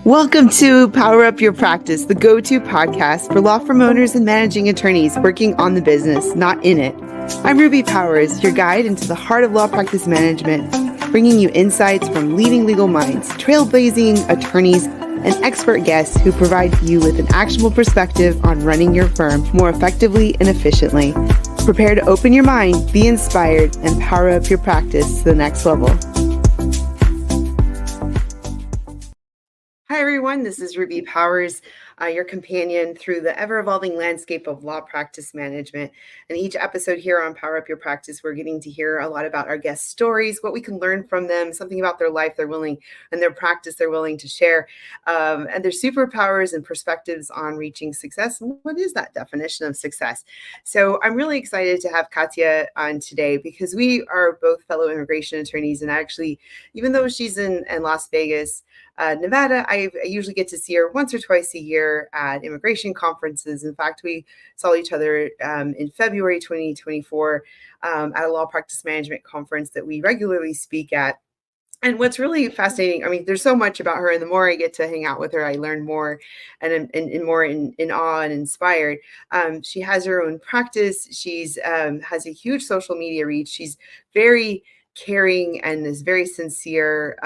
Welcome to Power Up Your Practice, the go-to podcast for law firm owners and managing attorneys working on the business, not in it. I'm Ruby Powers, your guide into the heart of law practice management, bringing you insights from leading legal minds, trailblazing attorneys, and expert guests who provide you with an actionable perspective on running your firm more effectively and efficiently. Prepare to open your mind, be inspired, and power up your practice to the next level. Hi, everyone. This is Ruby Powers, your companion through the ever-evolving landscape of law practice management. And each episode here on Power Up Your Practice, we're getting to hear a lot about our guest stories, what we can learn from them, something about their life they're willing and their practice they're willing to share, and their superpowers and perspectives on reaching success. And what is that definition of success? So I'm really excited to have Kathia on today because we are both fellow immigration attorneys. And actually, even though she's in Las Vegas, Nevada, I usually get to see her once or twice a year at immigration conferences. In fact, we saw each other in February 2024 at a law practice management conference that we regularly speak at. And what's really fascinating, I mean, there's so much about her, and the more I get to hang out with her, I learn more and more in awe and inspired. She has her own practice. She's has a huge social media reach. She's very caring and is very sincere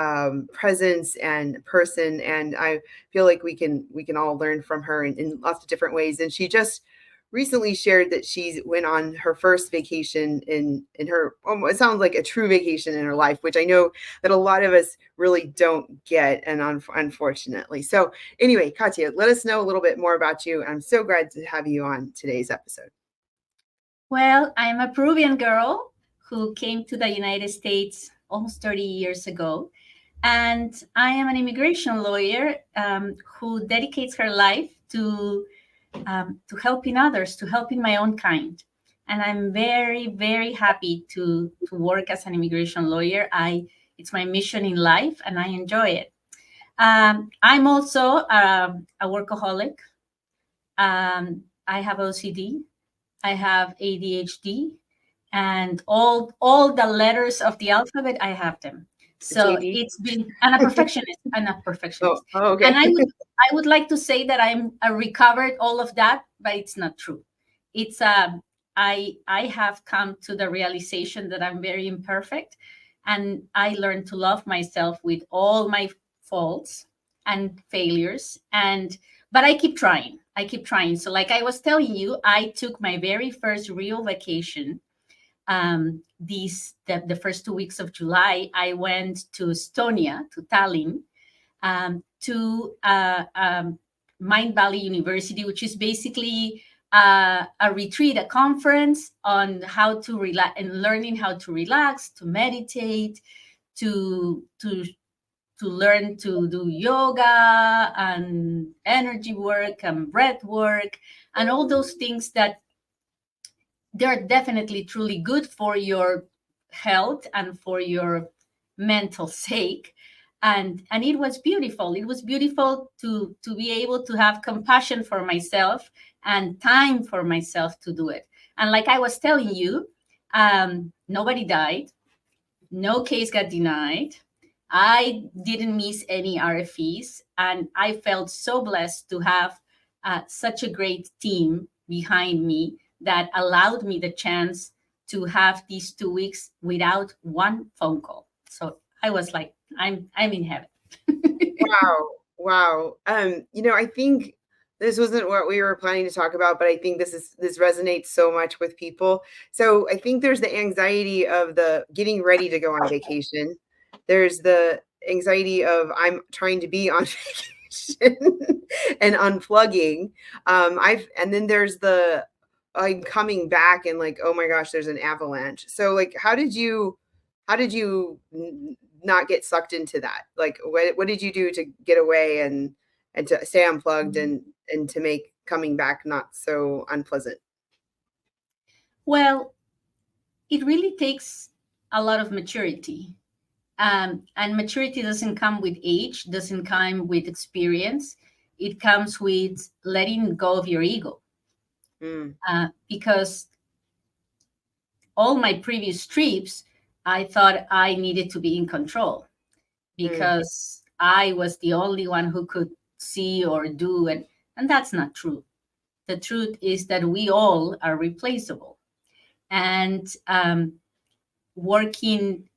presence and person, and I feel like we can all learn from her in lots of different ways. And she just recently shared that she went on her first vacation in her, it sounds like a true vacation in her life, which I know that a lot of us really don't get, and unfortunately. So anyway, Kathia, let us know a little bit more about you. I'm so glad to have you on today's episode. Well, I'm a Peruvian girl who came to the United States almost 30 years ago. And I am an immigration lawyer who dedicates her life to helping others, to helping my own kind. And I'm very, very happy to work as an immigration lawyer. It's my mission in life, and I enjoy it. I'm also a workaholic. I have OCD. I have ADHD. And all the letters of the alphabet, I have them. So it's been, and a perfectionist. Oh, okay. And I would like to say that I'm recovered all of that, but it's not true. It's I have come to the realization that I'm very imperfect, and I learned to love myself with all my faults and failures. But I keep trying. So like I was telling you, I took my very first real vacation. The first 2 weeks of July, I went to Estonia, to Tallinn, to Mind Valley University, which is basically a retreat, a conference on how to relax and learning how to relax, to meditate, to learn to do yoga and energy work and breath work and all those things that they're definitely truly good for your health and for your mental sake. And it was beautiful. It was beautiful to be able to have compassion for myself and time for myself to do it. And like I was telling you, nobody died. No case got denied. I didn't miss any RFEs. And I felt so blessed to have such a great team behind me that allowed me the chance to have these 2 weeks without one phone call. So I was like, I'm in heaven. Wow. I think this wasn't what we were planning to talk about, but I think this resonates so much with people. So I think there's the anxiety of the getting ready to go on vacation. There's the anxiety of I'm trying to be on vacation and unplugging. And then there's the I'm coming back and like, oh my gosh, there's an avalanche. So like, how did you not get sucked into that? Like, what did you do to get away and to stay unplugged and to make coming back not so unpleasant? Well, it really takes a lot of maturity. And maturity doesn't come with age, doesn't come with experience. It comes with letting go of your ego. Because all my previous trips, I thought I needed to be in control because I was the only one who could see or do, and that's not true. The truth is that we all are replaceable, and working,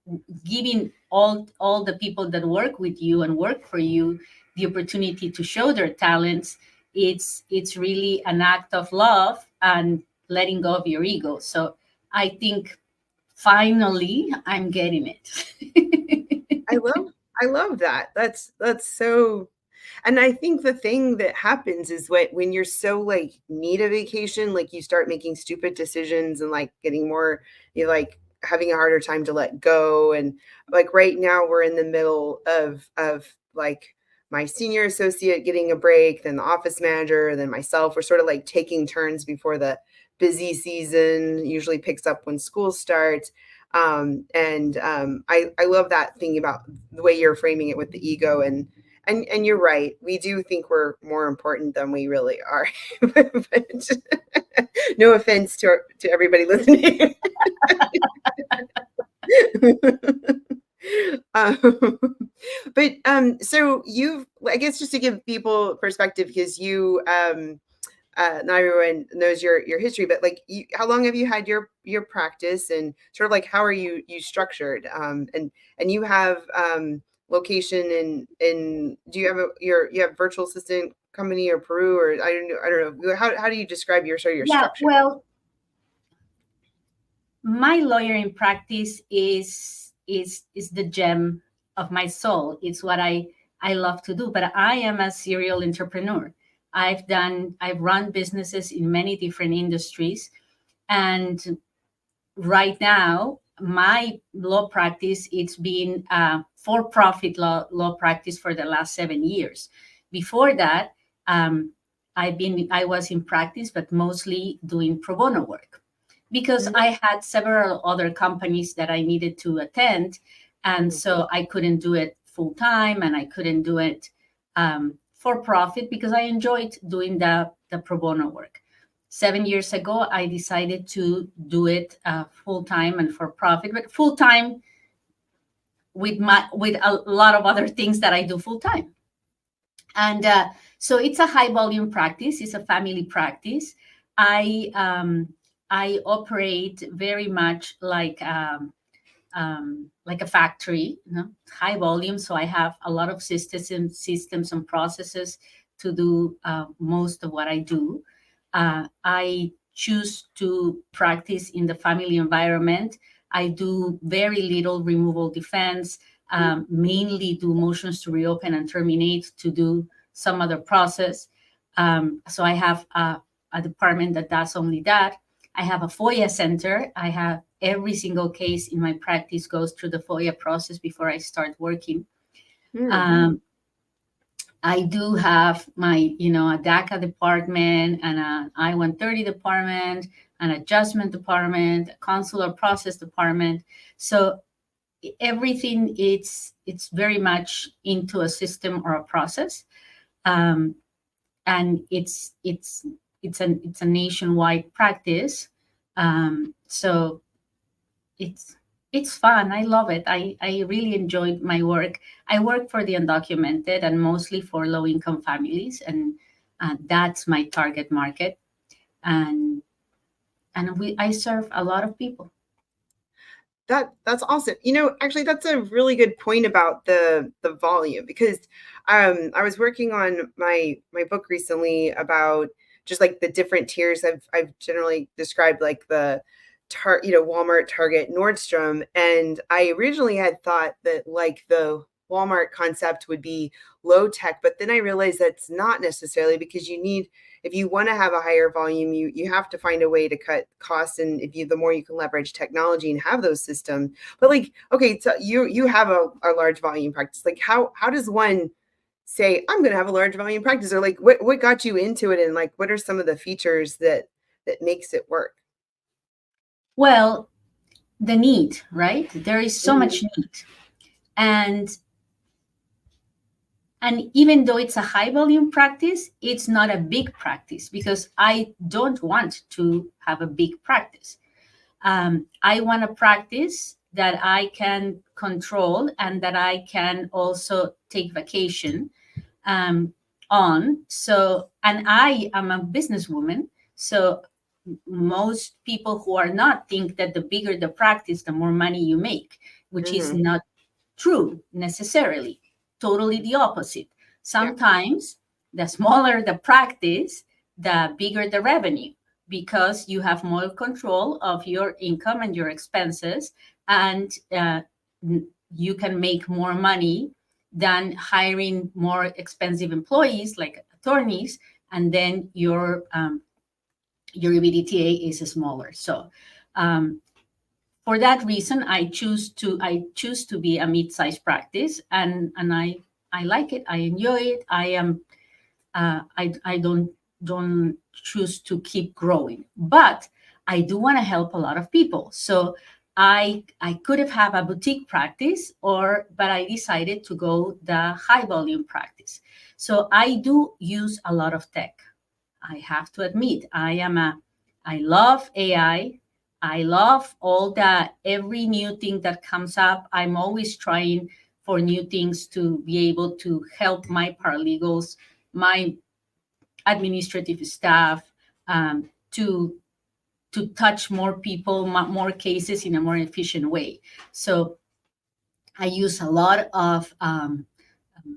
giving all the people that work with you and work for you the opportunity to show their talents, it's really an act of love and letting go of your ego. So I think finally I'm getting it. I love that. That's so. And I think the thing that happens is when you're so like need a vacation, like you start making stupid decisions and like getting more, like having a harder time to let go. And like right now we're in the middle of like my senior associate getting a break, then the office manager, then myself. We're sort of like taking turns before the busy season usually picks up when school starts. I love that thing about the way you're framing it with the ego. And you're right. We do think we're more important than we really are. But no offense to everybody listening. um, so I guess just to give people perspective, because not everyone knows your history, but like how long have you had your practice, and sort of like how are you structured? And you have location in do you have you have virtual assistant company or Peru, or I don't know how do you describe your sort of your Yeah, structure? well, my lawyering practice is the gem of my soul. It's what I love to do. But I am a serial entrepreneur. I've run businesses in many different industries, and right now my law practice, it's been a for-profit law practice for the last 7 years. Before that, I was in practice, but mostly doing pro bono work because I had several other companies that I needed to attend. And so I couldn't do it full time, and I couldn't do it for profit because I enjoyed doing the pro bono work. 7 years ago, I decided to do it full time and for profit, but full time with a lot of other things that I do full time. And so it's a high volume practice. It's a family practice. I operate very much like a factory, high volume. So I have a lot of systems and processes to do most of what I do. I choose to practice in the family environment. I do very little removal defense, mainly do motions to reopen and terminate to do some other process. So I have a department that does only that. I have a FOIA center. I have every single case in my practice goes through the FOIA process before I start working. I do have my, a DACA department and an I-130 department, an adjustment department, a consular process department. So everything, it's very much into a system or a process, and it's a nationwide practice. So it's fun. I love it. I really enjoyed my work. I work for the undocumented and mostly for low-income families, and that's my target market. And I serve a lot of people. That's awesome. Actually, that's a really good point about the volume, because I was working on my book recently about just like the different tiers. I've generally described like the Walmart, Target, Nordstrom, and I originally had thought that like the Walmart concept would be low tech, but then I realized that's not necessarily, because if you want to have a higher volume, you have to find a way to cut costs, and the more you can leverage technology and have those systems. But like, okay, so you have a large volume practice. Like how does one say, I'm going to have a large volume practice? Or like what got you into it, and like what are some of the features that makes it work? Well, the need, right? There is so much need. And even though it's a high volume practice, it's not a big practice because I don't want to have a big practice. I want a practice that I can control and that I can also take vacation um, on. So, and I am a businesswoman. So most people who are not think that the bigger the practice, the more money you make, which is Mm-hmm. not true necessarily. Totally the opposite. Yeah. Sometimes the smaller the practice, the bigger the revenue because you have more control of your income and your expenses, and you can make more money than hiring more expensive employees like attorneys, and then your EBITDA is smaller. So for that reason, I choose to be a mid-sized practice, and I like it. I enjoy it. I don't choose to keep growing, but I do want to help a lot of people. So I could have had a boutique practice, but I decided to go the high volume practice. So I do use a lot of tech. I have to admit, I love AI. I love every new thing that comes up. I'm always trying for new things to be able to help my paralegals, my administrative staff, to touch more people, more cases in a more efficient way. So I use a lot of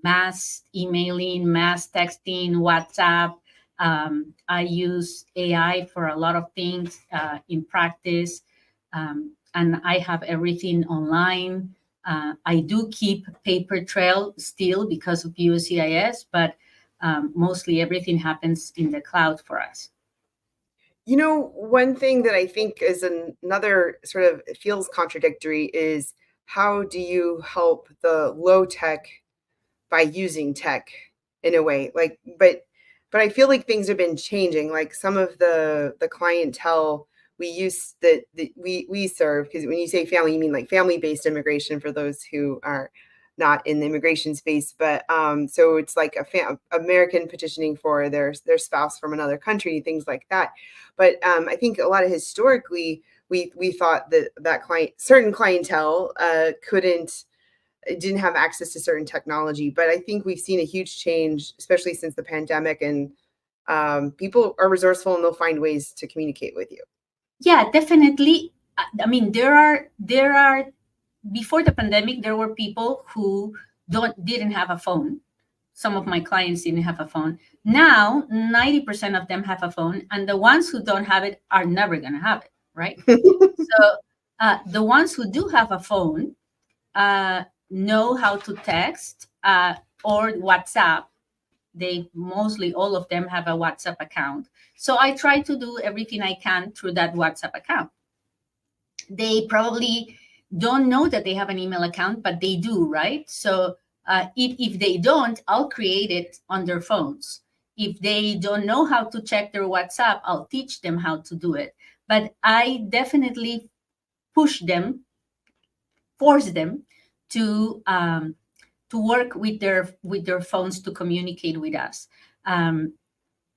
mass emailing, mass texting, WhatsApp. I use AI for a lot of things in practice, and I have everything online. I do keep paper trail still because of USCIS, but mostly everything happens in the cloud for us. One thing that I think is another sort of feels contradictory is how do you help the low tech by using tech in a way? Like, but I feel like things have been changing. Like some of the clientele we use that we serve, because when you say family, you mean like family-based immigration for those who are not in the immigration space. But so it's like American petitioning for their spouse from another country, things like that. But I think a lot of historically we thought that certain clientele didn't have access to certain technology. But I think we've seen a huge change, especially since the pandemic, and people are resourceful and they'll find ways to communicate with you. Yeah, definitely. I mean, there are before the pandemic, there were people who didn't have a phone. Some of my clients didn't have a phone. Now, 90% of them have a phone, and the ones who don't have it are never going to have it, right? So the ones who do have a phone know how to text or WhatsApp. They mostly all of them have a WhatsApp account. So I try to do everything I can through that WhatsApp account. They probably don't know that they have an email account, but they do, right? So if they don't, I'll create it on their phones. If they don't know how to check their WhatsApp, I'll teach them how to do it. But I definitely push them, force them to work with their phones to communicate with us.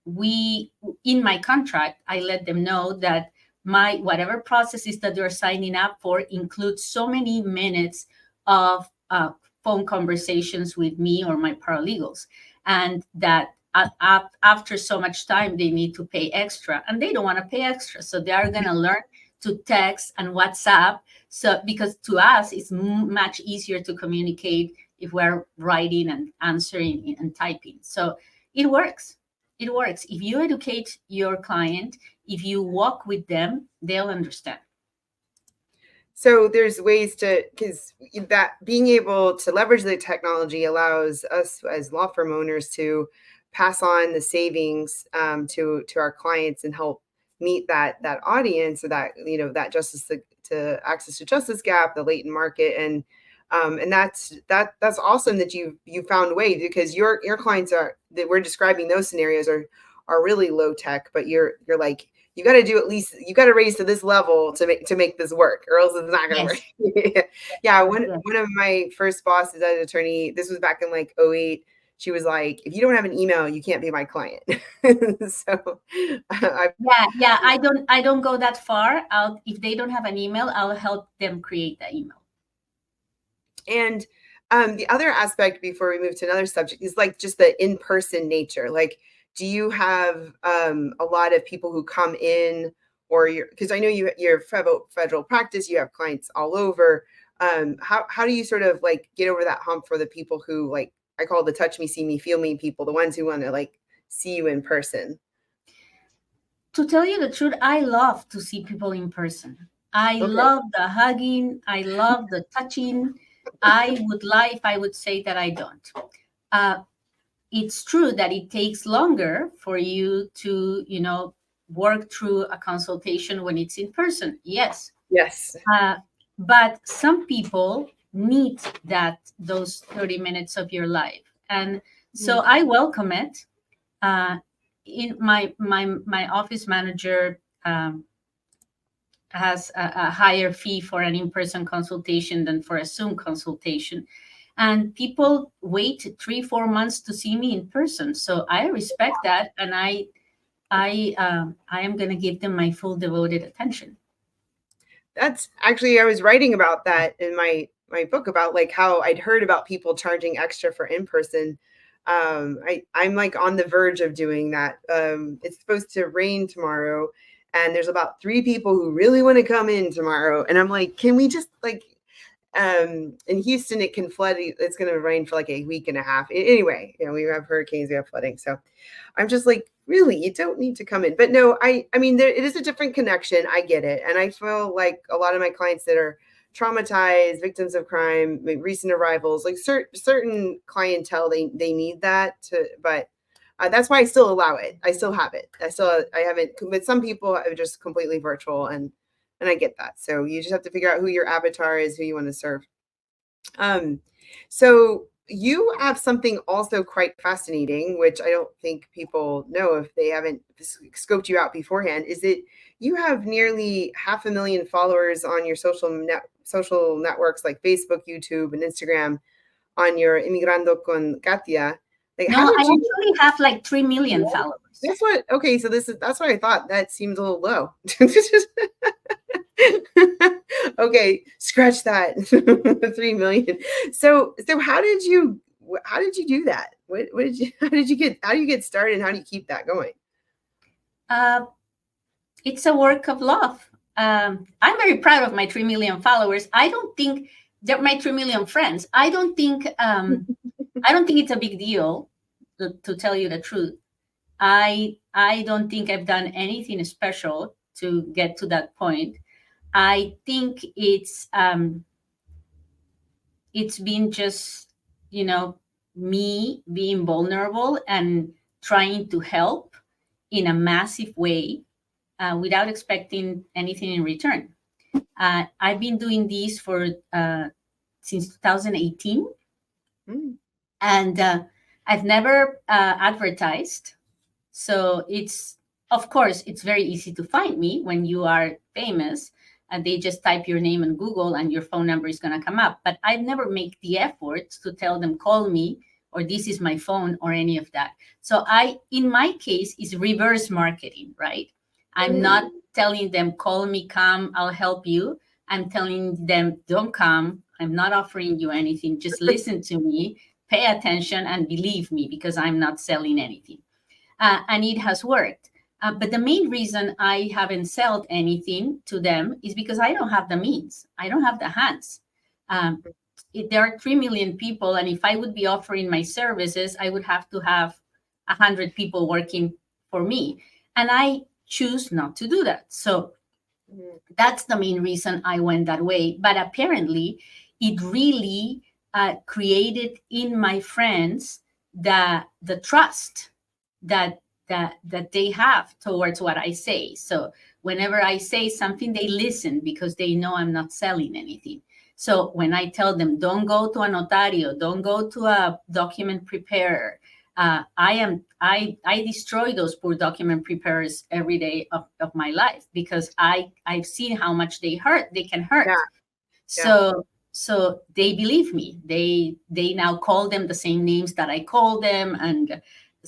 We In my contract, I let them know that my whatever processes that they're signing up for includes so many minutes of phone conversations with me or my paralegals, and that after so much time they need to pay extra, and they don't want to pay extra, so they are going to learn to text and WhatsApp. So because to us it's much easier to communicate if we're writing and answering and typing. So it works. It works. If you educate your client, if you walk with them, they'll understand. So there's ways because that being able to leverage the technology allows us as law firm owners to pass on the savings to our clients and help meet that audience, or that justice to access to justice gap, the latent market, and that's awesome that you found a way, because your clients that we're describing, those scenarios are really low tech, but you're like, you got to do, at least you got to raise to this level to make this work, or else it's not going to Yes. work. Yeah, one of my first bosses as an attorney, this was back in like '08. she was like, if you don't have an email, you can't be my client. So yeah, I don't go that far. If they don't have an email, I'll help them create the email. And the other aspect before we move to another subject is like just the in-person nature. Like, do you have a lot of people who come in, or because I know you're federal practice, you have clients all over. How do you sort of like get over that hump for the people who, like, I call the touch me, see me, feel me people, the ones who want to like see you in person? To tell you the truth, I love to see people in person. I love the hugging. I love the touching. I would lie if I would say that I don't. It's true that it takes longer for you to, work through a consultation when it's in person. Yes. Yes. But some people need those 30 minutes of your life. And so I welcome it. In my office manager has a higher fee for an in-person consultation than for a Zoom consultation, and people wait 3-4 months to see me in person. So I respect that, and I am going to give them my full devoted attention. That's actually, I was writing about that in my book about like how I'd heard about people charging extra for in-person. I'm like on the verge of doing that. It's supposed to rain tomorrow, and there's about 3 people who really want to come in tomorrow, and I'm like, can we just like in Houston it can flood, it's going to rain for like a week and a half anyway, we have hurricanes, we have flooding, so I'm just like, really, you don't need to come in. But no, I mean, it is a different connection. I get it. And I feel like a lot of my clients that are traumatized, victims of crime, recent arrivals, like certain clientele, they need that but that's why I still allow it. I still have it. I haven't, but some people are just completely virtual, and I get that. So you just have to figure out who your avatar is, who you want to serve. So you have something also quite fascinating, which I don't think people know if they haven't scoped you out beforehand, is that you have nearly 500,000 followers on your social networks like Facebook, YouTube, and Instagram on your Inmigrando con Kathia. Like, no, I actually have like 3 million followers. That's what, okay, so that's what I thought. That seems a little low. Okay, scratch that. 3 million. So how did you do that? How do you get started, and how do you keep that going? It's a work of love. I'm very proud of my 3 million followers. I don't think they're my 3 million friends. I don't think it's a big deal, to tell you the truth. I don't think I've done anything special to get to that point. I think it's been just, me being vulnerable and trying to help in a massive way without expecting anything in return. I've been doing this for since 2018, and I've never advertised. So of course, it's very easy to find me when you are famous, and they just type your name in Google and your phone number is going to come up. But I've never made the effort to tell them, call me, or this is my phone, or any of that. So in my case, is reverse marketing, right? I'm not telling them, call me, come, I'll help you. I'm telling them, don't come. I'm not offering you anything. Just listen to me, pay attention, and believe me, because I'm not selling anything. And it has worked. But the main reason I haven't sold anything to them is because I don't have the means. I don't have the hands. There are 3 million people, and if I would be offering my services, I would have to have 100 people working for me. And I choose not to do that. So that's the main reason I went that way. But apparently, it really created in my friends the trust that they have towards what I say. So whenever I say something, they listen because they know I'm not selling anything. So when I tell them, don't go to a notario, don't go to a document preparer, I destroy those poor document preparers every day of my life, because I've seen how much they can hurt. Yeah. So So they believe me. They now call them the same names that I call them, and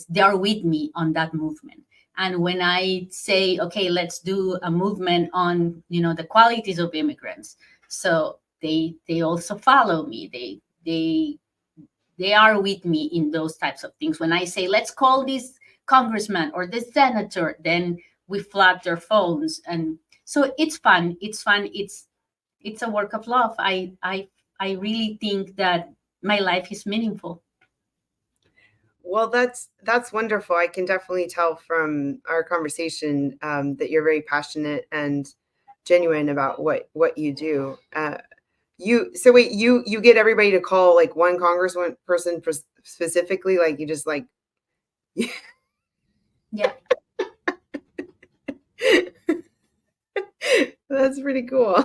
they are with me on that movement. And when I say, okay, let's do a movement on, the qualities of immigrants, so they also follow me. They are with me in those types of things. When I say, let's call this congressman or this senator, then we flag their phones. And so it's fun. It's fun. It's a work of love. I really think that my life is meaningful. Well, that's wonderful. I can definitely tell from our conversation that you're very passionate and genuine about what you do. So wait, you get everybody to call like one congressman person specifically, like you just like. Yeah. That's pretty cool.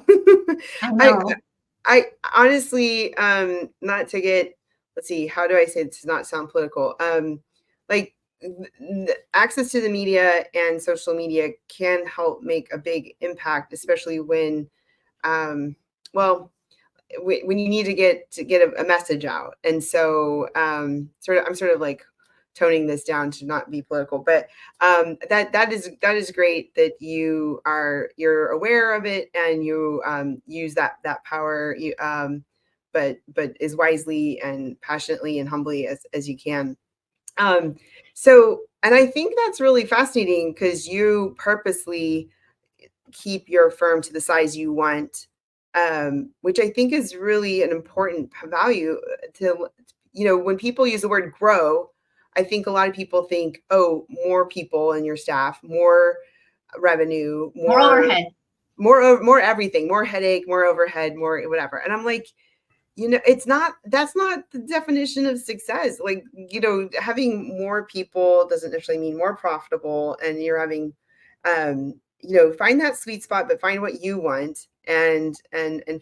I I know. I honestly, not to get, let's see, how do I say it to not sound political? Like access to the media and social media can help make a big impact, especially when, um, well, when you need to get a message out. And so, I'm sort of like toning this down to not be political, but that is great that you're aware of it and you use that power you but as wisely and passionately and humbly as you can. um and I think that's really fascinating because you purposely keep your firm to the size you want, which I think is really an important value to, when people use the word grow, I think a lot of people think, oh, more people in your staff, more revenue, More overhead. more everything, more headache, more overhead, more whatever. And I'm like, that's not the definition of success. Like, having more people doesn't necessarily mean more profitable, and you're having, find that sweet spot, but find what you want, and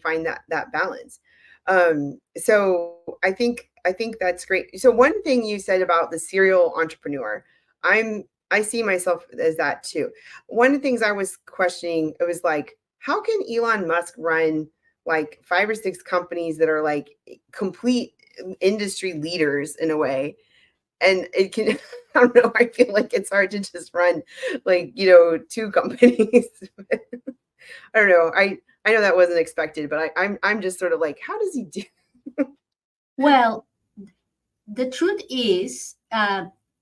find that balance. So I think that's great. So one thing you said about the serial entrepreneur, I see myself as that too. One of the things I was questioning, it was like, how can Elon Musk run like 5 or 6 companies that are like complete industry leaders in a way? And it can, I don't know, I feel like it's hard to just run like, 2 companies. I don't know. I know that wasn't expected, but I'm just sort of like, how does he do? Well, the truth is,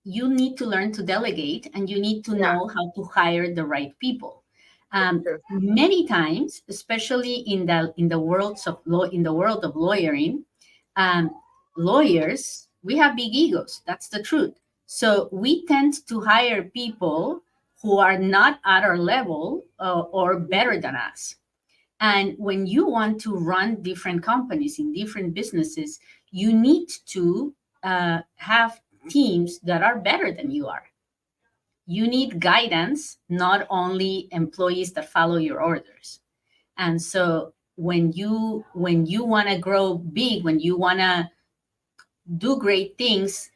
you need to learn to delegate, and you need to Yeah, know how to hire the right people. that's true. Many times, especially in the world of lawyering, um, lawyers, we have big egos. That's the truth. So we tend to hire people who are not at our level, or better than us. And when you want to run different companies in different businesses, you need to have teams that are better than you are. You need guidance, not only employees that follow your orders. And so when you want to grow big, when you want to do great things,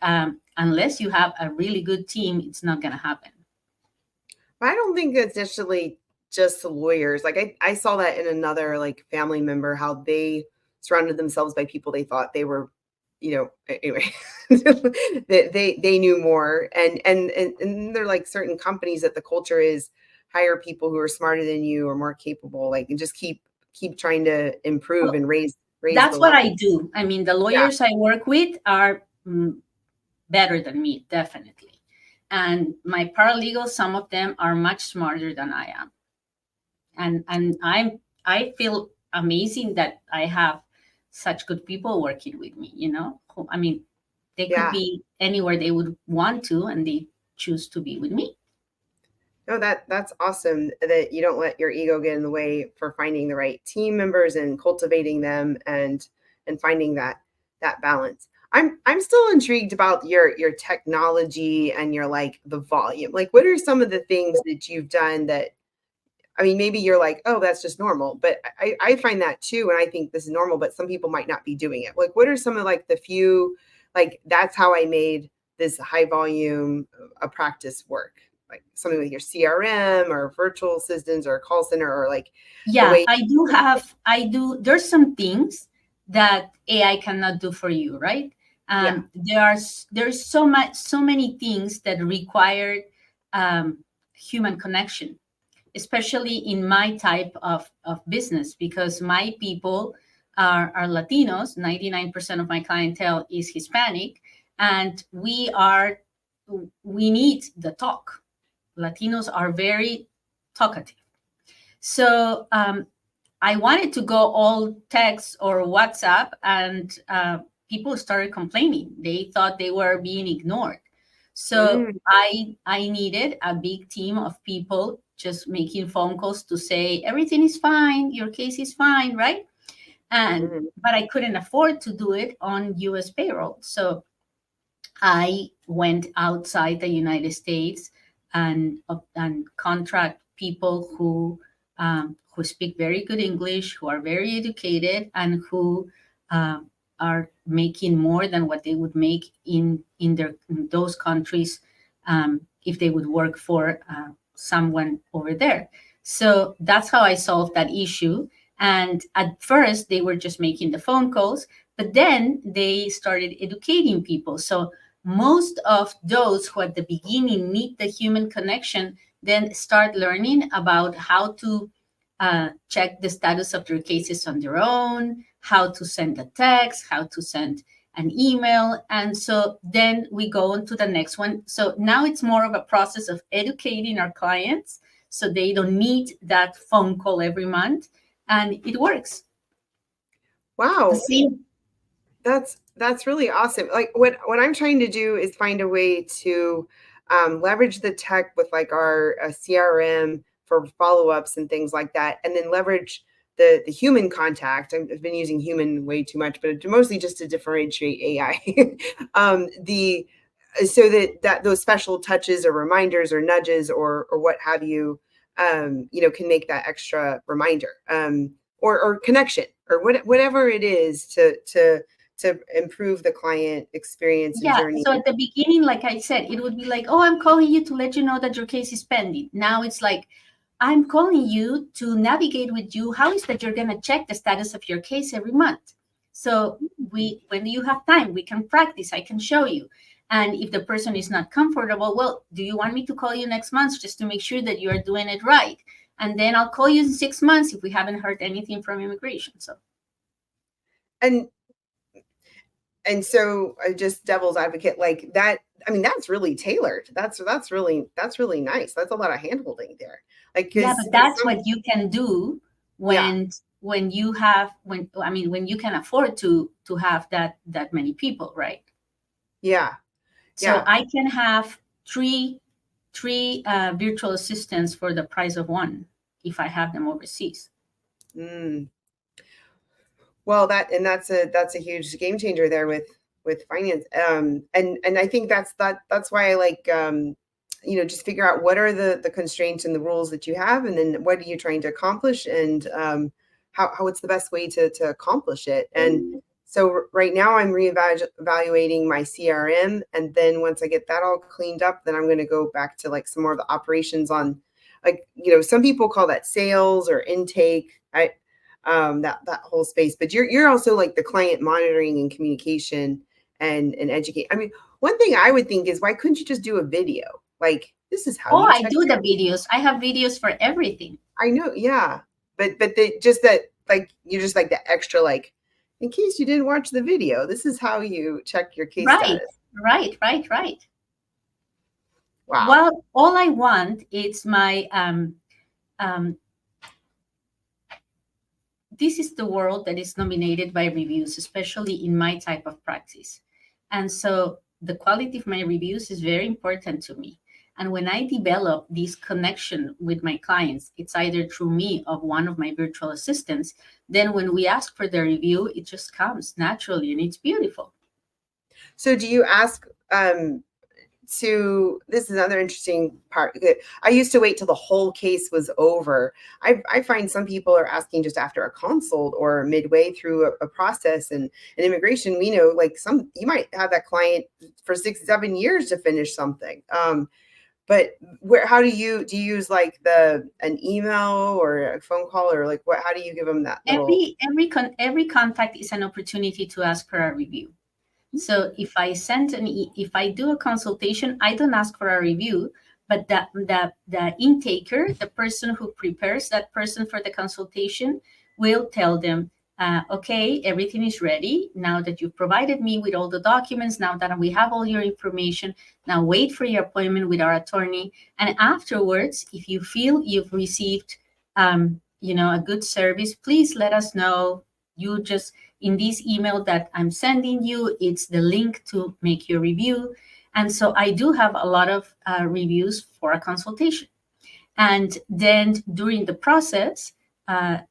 unless you have a really good team, it's not going to happen. I don't think it's necessarily just the lawyers. Like I saw that in another like family member, how they surrounded themselves by people they thought they were, anyway, they knew more. And they're like certain companies that the culture is hire people who are smarter than you or more capable, like, and just keep trying to improve Well, and raise the that's what I level. do. I mean, the Yeah. lawyers I work with are better than me, definitely. And my paralegals, some of them are much smarter than I am. And I feel amazing that I have such good people working with me, I mean, they could Yeah. be anywhere they would want to, and they choose to be with me. No, that's awesome that you don't let your ego get in the way for finding the right team members and cultivating them, and finding that balance. I'm still intrigued about your technology and your like the volume. Like, what are some of the things that you've done that, I mean, maybe you're like, oh, that's just normal, but I find that too, and I think this is normal, but some people might not be doing it. Like, what are some of like the few, like, that's how I made this high volume a practice work, like something with your CRM or virtual assistants or call center or like the Yeah, way. I do. There's some things that AI cannot do for you, right? Yeah. There's so many things that require human connection, especially in my type of business, because my people are Latinos. 99% of my clientele is Hispanic, and we need the talk. Latinos are very talkative. So I wanted to go all text or WhatsApp, and people started complaining. They thought they were being ignored. So Mm, I needed a big team of people just making phone calls to say everything is fine, your case is fine, right? And mm, but I couldn't afford to do it on U.S. payroll, so I went outside the United States and contract people who speak very good English, who are very educated, and who are making more than what they would make in those countries if they would work for someone over there. So that's how I solved that issue. And at first, they were just making the phone calls, but then they started educating people. So most of those who at the beginning need the human connection then start learning about how to check the status of their cases on their own, how to send a text, how to send an email. And so then we go on to the next one. So now it's more of a process of educating our clients so they don't need that phone call every month. And it works. The wow. same. That's really awesome. Like what I'm trying to do is find a way to leverage the tech with like our CRM for follow-ups and things like that, and then leverage the human contact. I've been using human way too much, but mostly just to differentiate AI. The so that those special touches or reminders or nudges or what have you, can make that extra reminder, or connection or whatever it is to improve the client experience and Yeah. journey. So at the beginning, like I said, it would be like, oh, I'm calling you to let you know that your case is pending. Now it's like, I'm calling you to navigate with you. How is that you're going to check the status of your case every month? So when you have time, we can practice. I can show you. And if the person is not comfortable, well, do you want me to call you next month just to make sure that you are doing it right? And then I'll call you in 6 months if we haven't heard anything from immigration. So and and so just devil's advocate like that. I mean, that's really tailored. That's really nice. That's a lot of hand holding there. Like, yeah, because but that's some, what you can do yeah, when you have when you can afford to have that many people, right? yeah, So yeah. I can have three virtual assistants for the price of one if I have them overseas. Mm. Well, that's a huge game changer there with finance. And I think that's why I like just figure out what are the constraints and the rules that you have, and then what are you trying to accomplish, and how what's the best way to accomplish it. And so right now I'm reevaluating my CRM, and then once I get that all cleaned up, then I'm going to go back to like some more of the operations on, like, some people call that sales or intake. That whole space. But you're also like the client monitoring and communication and educate. I mean, one thing I would think is, why couldn't you just do a video? Like, this is how Oh, you I check do your. the videos. I have videos for everything. I know, yeah, but they just that, like, you're just like the extra, like, in case you didn't watch the video, this is how you check your case Right, status. right. Wow. Well, all I want is my um, this is the world that is nominated by reviews, especially in my type of practice. And so the quality of my reviews is very important to me. And when I develop this connection with my clients, it's either through me or one of my virtual assistants, then when we ask for the review, it just comes naturally and it's beautiful. So do you ask to this is another interesting part. I used to wait till the whole case was over. I find some people are asking just after a consult or midway through a process, and immigration, we know, like, some you might have that client for 6 7 years to finish something. But how do you use like an email or a phone call, or like how do you give them that little? Every contact is an opportunity to ask for a review. So if if I do a consultation, I don't ask for a review, but the intaker, the person who prepares that person for the consultation, will tell them, okay, everything is ready. Now that you've provided me with all the documents, now that we have all your information, now wait for your appointment with our attorney. And afterwards, if you feel you've received, a good service, please let us know. You just in this email that I'm sending you, it's the link to make your review. And so I do have a lot of reviews for a consultation. And then during the process,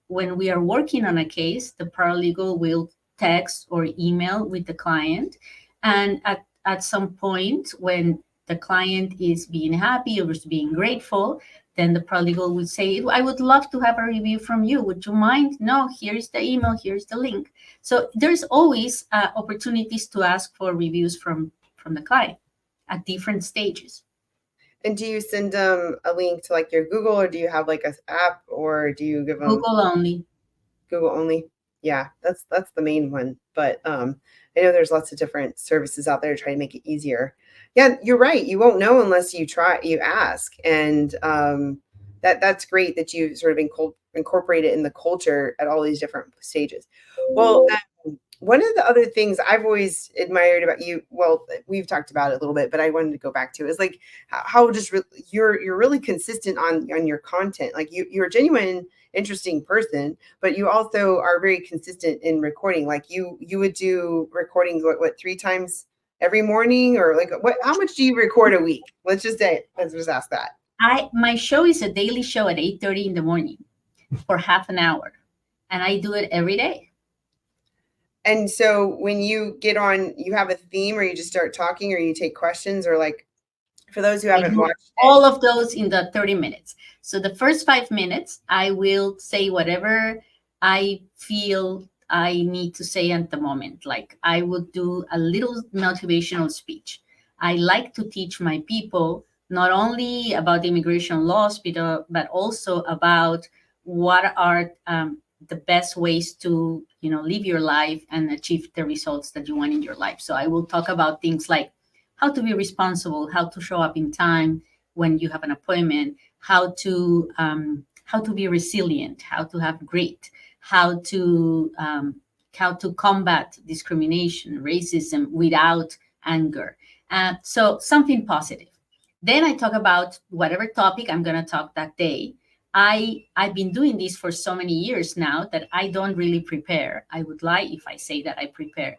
when we are working on a case, the paralegal will text or email with the client. And at some point, when the client is being happy or is being grateful, then the paralegal would say, I would love to have a review from you. Would you mind? No, here's the email, here's the link. So there's always opportunities to ask for reviews from the client at different stages. And do you send them a link to like your Google, or do you have like an app, or do you give them Google only? Google only? Yeah, that's the main one. But I know there's lots of different services out there to try to make it easier. Yeah, you're right. You won't know unless you ask. And that's great that you sort of incorporate it in the culture at all these different stages. Well, one of the other things I've always admired about you, well, we've talked about it a little bit, but I wanted to go back to, is like how just you're really consistent on your content. Like you're a genuine, interesting person, but you also are very consistent in recording. Like you would do recordings what 3 times every morning, or like how much do you record a week? Let's just ask that. My show is a daily show at 8:30 in the morning for half an hour, and I do it every day. And so when you get on, you have a theme, or you just start talking, or you take questions, or like, for those who haven't watched all of those in the 30 minutes. So the first 5 minutes, I will say whatever I feel I need to say at the moment. Like I would do a little motivational speech. I like to teach my people not only about immigration laws, but also about what are the best ways to live your life and achieve the results that you want in your life. So I will talk about things like how to be responsible, how to show up in time when you have an appointment, how to be resilient, how to have grit, how to combat discrimination, racism without anger. So something positive. Then I talk about whatever topic I'm going to talk that day. I've been doing this for so many years now that I don't really prepare. I would lie if I say that I prepare.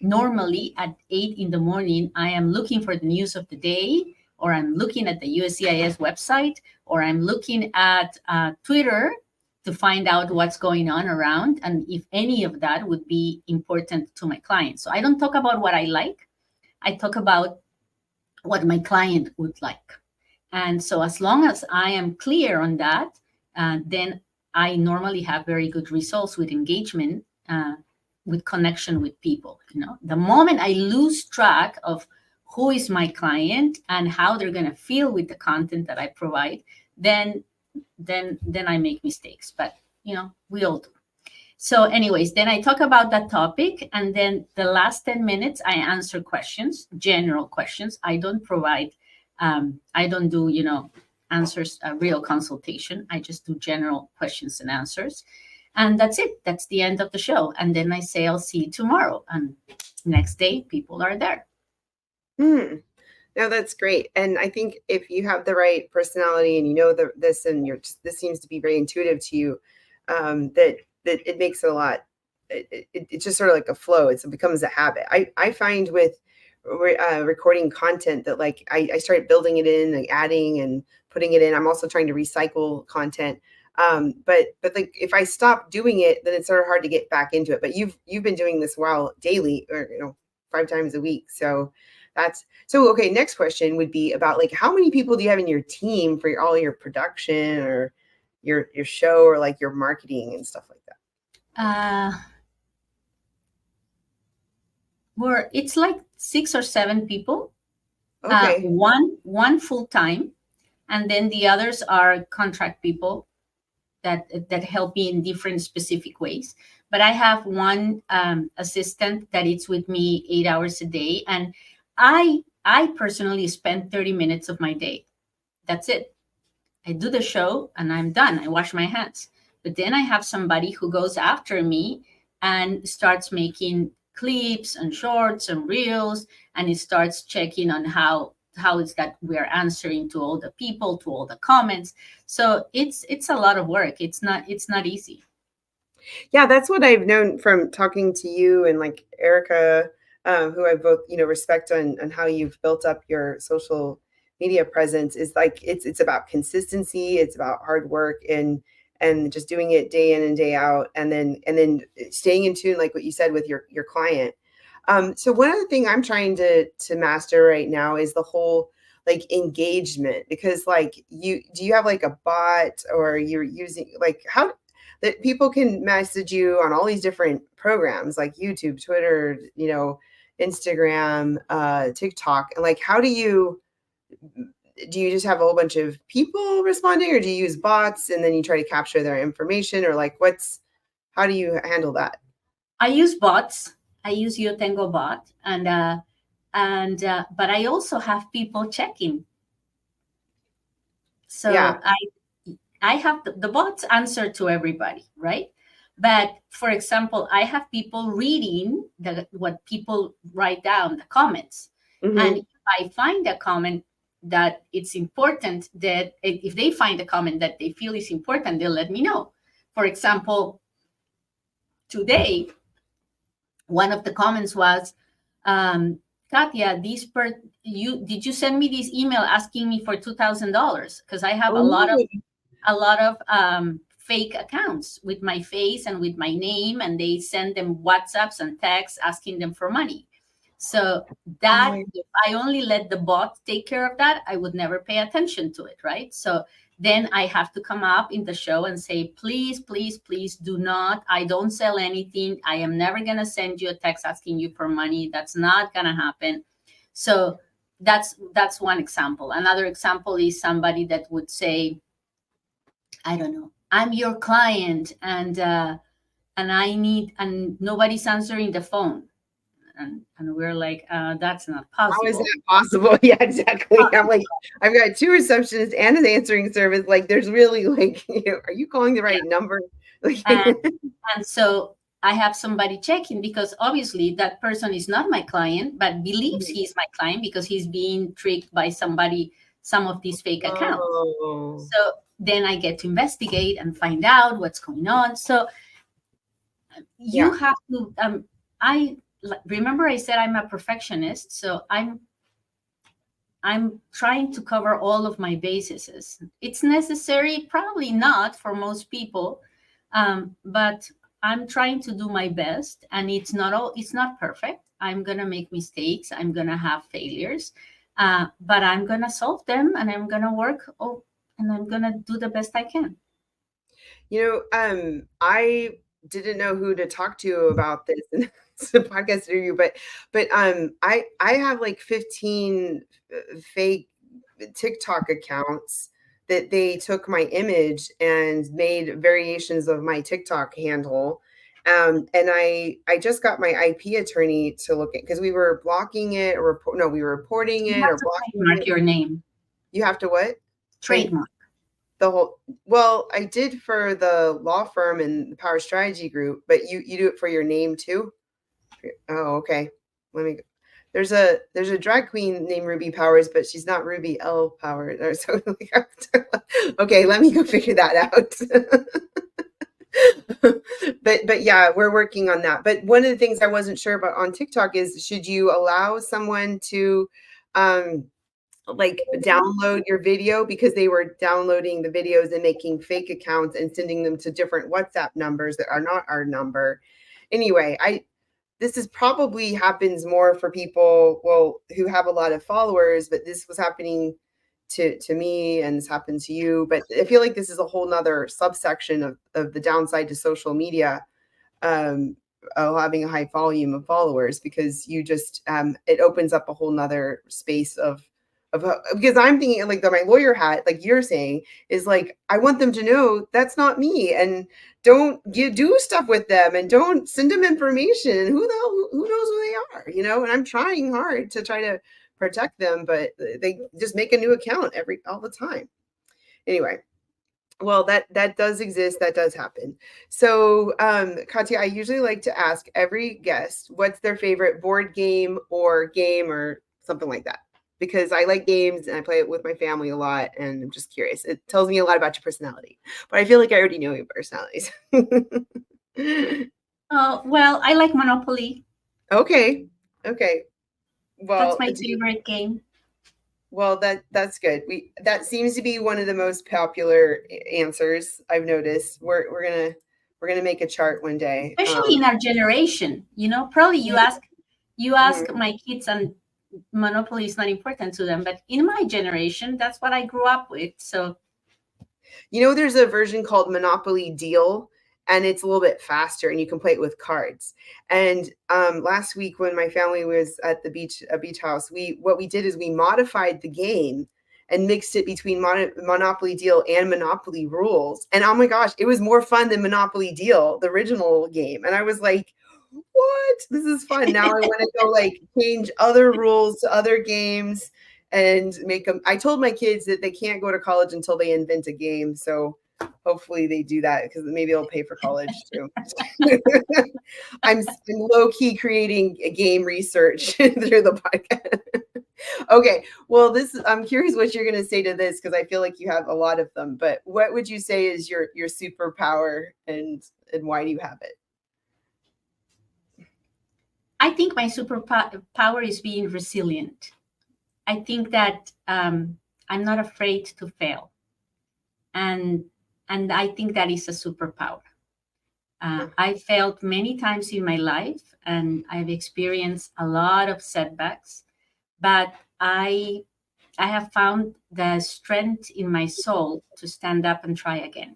Normally at 8 in the morning, I am looking for the news of the day, or I'm looking at the USCIS website, or I'm looking at Twitter to find out what's going on around, and if any of that would be important to my client. So I don't talk about what I like. I talk about what my client would like. And so as long as I am clear on that, then I normally have very good results with engagement, with connection with people. The moment I lose track of who is my client and how they're going to feel with the content that I provide, then I make mistakes. But we all do. So anyways, then I talk about that topic, and then the last 10 minutes I answer questions, general questions. I don't do answers, a real consultation. I just do general questions and answers, and that's it. That's the end of the show. And then I say I'll see you tomorrow, and next day people are there. No, that's great. And I think if you have the right personality and this, and this seems to be very intuitive to you, that it makes it a lot. It's just sort of like a flow. It becomes a habit. I find with recording content that like I started building it in, like adding and putting it in. I'm also trying to recycle content. But like if I stop doing it, then it's sort of hard to get back into it. But you've been doing this daily, or 5 times a week. So okay. Next question would be about like, how many people do you have in your team for all your production, or your show, or like your marketing and stuff like that? It's like 6 or 7 people. Okay. One full time, And then the others are contract people that help me in different specific ways. But I have one assistant that is with me 8 hours a day, and I personally spend 30 minutes of my day. That's it. I do the show and I'm done. I wash my hands. But then I have somebody who goes after me and starts making clips and shorts and reels, and it starts checking on how is that we're answering to all the people, to all the comments. So it's a lot of work. It's not easy. Yeah, that's what I've known from talking to you and like Erica, who I both, respect on how you've built up your social media presence, is like it's about consistency, it's about hard work and just doing it day in and day out, and then staying in tune, like what you said with your client. So one other thing I'm trying to master right now is the whole like engagement, because like do you have like a bot, or you're using like how that people can message you on all these different programs like YouTube, Twitter, Instagram, TikTok, and like how do you just have a whole bunch of people responding, or do you use bots and then you try to capture their information, or like how do you handle that? I use bots. I use Yo Tengo bot, and but I also have people checking. Yeah. So I have the bots answer to everybody, right? But for example, I have people reading what people write down, the comments. And Hmm. if I find a comment that it's important, that if they find a comment that they feel is important, they'll let me know. For example, today, one of the comments was, Katia, did you send me this email asking me for $2,000? Because I have Oh no. a lot of fake accounts with my face and with my name, and they send them WhatsApps and texts asking them for money. So Oh that my. if I only let the bot take care of that, I would never pay attention to it, right? So then I have to come up in the show and say, please, please, please do not. I don't sell anything. I am never going to send you a text asking you for money. That's not going to happen. So that's one example. Another example is somebody that would say, I don't know, I'm your client, and nobody's answering the phone. And we're like, that's not How is possible. that possible? Yeah, exactly. I'm like, I've got two receptionists and an answering service. Like, there's really like, are you calling the right number? Like, And, and so I have somebody checking, because obviously that person is not my client, but believes he's my client because he's being tricked by somebody, some of these fake accounts. oh, So then I get to investigate and find out what's going on. So you yeah. have to, I remember I said I'm a perfectionist. So I'm trying to cover all of my bases. It's necessary, probably not for most people, but I'm trying to do my best, and it's not perfect. I'm gonna make mistakes. I'm gonna have failures, but I'm gonna solve them, and I'm gonna work. Oh, and I'm gonna do the best I can. I didn't know who to talk to about this and it's a podcast interview, but I have like 15 fake TikTok accounts that they took my image and made variations of my TikTok handle. And I just got my IP attorney to look at, because we were blocking it, or no, we were reporting You it have or to blocking trademark it. your name. You have to what? Like Trademark. the whole, well, I did for the law firm and the Power Strategy Group, but you do it for your name too? Oh, okay. Let me there's a drag queen named Ruby Powers, but she's not Ruby L Powers or so. Okay, let me go figure that out. But yeah, we're working on that. But one of the things I wasn't sure about on TikTok is, should you allow someone to um like download your video, because they were downloading the videos and making fake accounts and sending them to different WhatsApp numbers that are not our number. Anyway, I this is probably happens more for people, well, who have a lot of followers, but this was happening to me, and this happened to you. But I feel like this is a whole nother subsection of the downside to social media, um, having a high volume of followers, because you just it opens up a whole nother space of because I'm thinking like my lawyer hat, like you're saying, is like, I want them to know that's not me, and don't do stuff with them, and don't send them information. Who the hell, who knows who they are, and I'm trying hard to try to protect them, but they just make a new account all the time. Anyway, well, that does exist. That does happen. So, Kathia, I usually like to ask every guest what's their favorite board game or something like that, because I like games and I play it with my family a lot, and I'm just curious. It tells me a lot about your personality, but I feel like I already know your personalities. Well, I like Monopoly. Okay. That's Well, my favorite game. Well, that's good. That seems to be one of the most popular answers I've noticed. We're gonna make a chart one day. Especially in our generation, probably you ask Mhm. my kids, and Monopoly is not important to them. But in my generation, that's what I grew up with. So There's a version called Monopoly Deal, and it's a little bit faster, and you can play it with cards. And last week when my family was at a beach house, what we did is we modified the game and mixed it between Monopoly Deal and Monopoly Rules. And oh my gosh, it was more fun than Monopoly Deal, the original game. And I was like, what? This is fun. Now I want to go change other rules to other games and make them. I told my kids that they can't go to college until they invent a game. So hopefully they do that, because maybe they'll pay for college too. I'm low key creating a game research through the podcast. Okay. Well, I'm curious what you're going to say to this, because I feel like you have a lot of them, but what would you say is your superpower, and why do you have it? I think my superpower is being resilient. I think that I'm not afraid to fail, and I think that is a superpower. I failed many times in my life, and I've experienced a lot of setbacks, but I have found the strength in my soul to stand up and try again.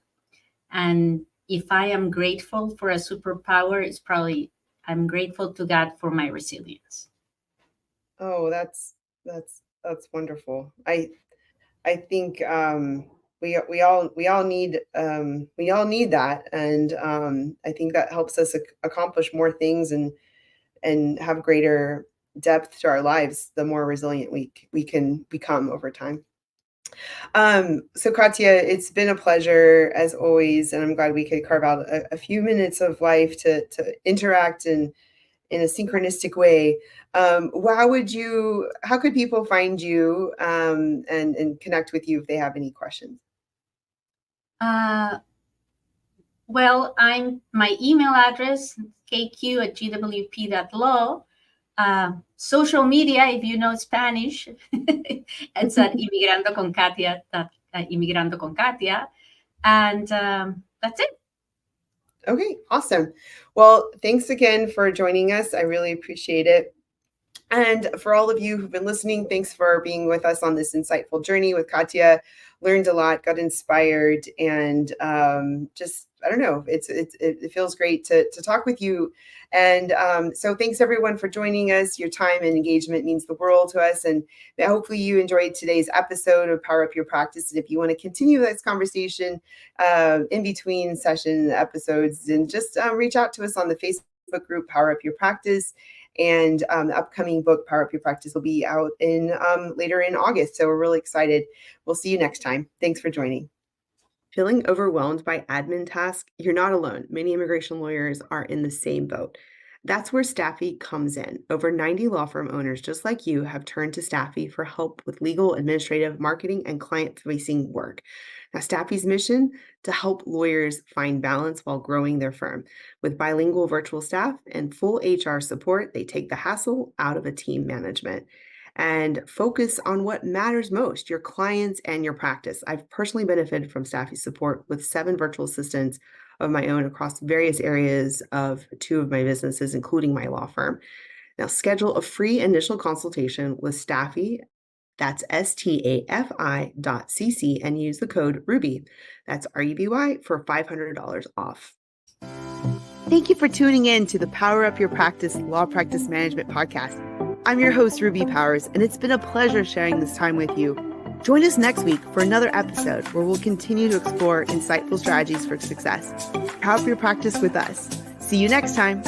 And if I am grateful for a superpower, it's probably I'm grateful to God for my resilience. Oh, that's wonderful. I think we all need that, and I think that helps us accomplish more things, and have greater depth to our lives the more resilient we can become over time. So Kathia, it's been a pleasure as always, and I'm glad we could carve out a few minutes of life to interact in a synchronistic way. How could people find you, and connect with you if they have any questions? Well, my email address, kq@gwp.law. Social media, if you know Spanish, it's at Inmigrando con Kathia, Inmigrando con Kathia. And that's it. Okay, awesome. Well, thanks again for joining us. I really appreciate it. And for all of you who've been listening, thanks for being with us on this insightful journey with Kathia. Learned a lot, got inspired, and just, I don't know, it feels great to talk with you. And so thanks everyone for joining us. Your time and engagement means the world to us. And hopefully you enjoyed today's episode of Power Up Your Practice. And if you want to continue this conversation in between session episodes, then just reach out to us on the Facebook group, Power Up Your Practice. And the upcoming book, Power Up Your Practice, will be out later in August. So we're really excited. We'll see you next time. Thanks for joining. Feeling overwhelmed by admin tasks? You're not alone. Many immigration lawyers are in the same boat. That's where Staffy comes in. Over 90 law firm owners just like you have turned to Staffy for help with legal, administrative, marketing, and client-facing work. Now, Staffy's mission: to help lawyers find balance while growing their firm. With bilingual virtual staff and full HR support, they take the hassle out of a team management and focus on what matters most: your clients and your practice. I've personally benefited from Staffy's support with 7 virtual assistants of my own across various areas of 2 of my businesses, including my law firm. Now, schedule a free initial consultation with Staffy. That's stafi.cc, and use the code RUBY. That's RUBY for $500 off. Thank you for tuning in to the Power Up Your Practice Law Practice Management Podcast. I'm your host, Ruby Powers, and it's been a pleasure sharing this time with you. Join us next week for another episode where we'll continue to explore insightful strategies for success. Power up your practice with us. See you next time.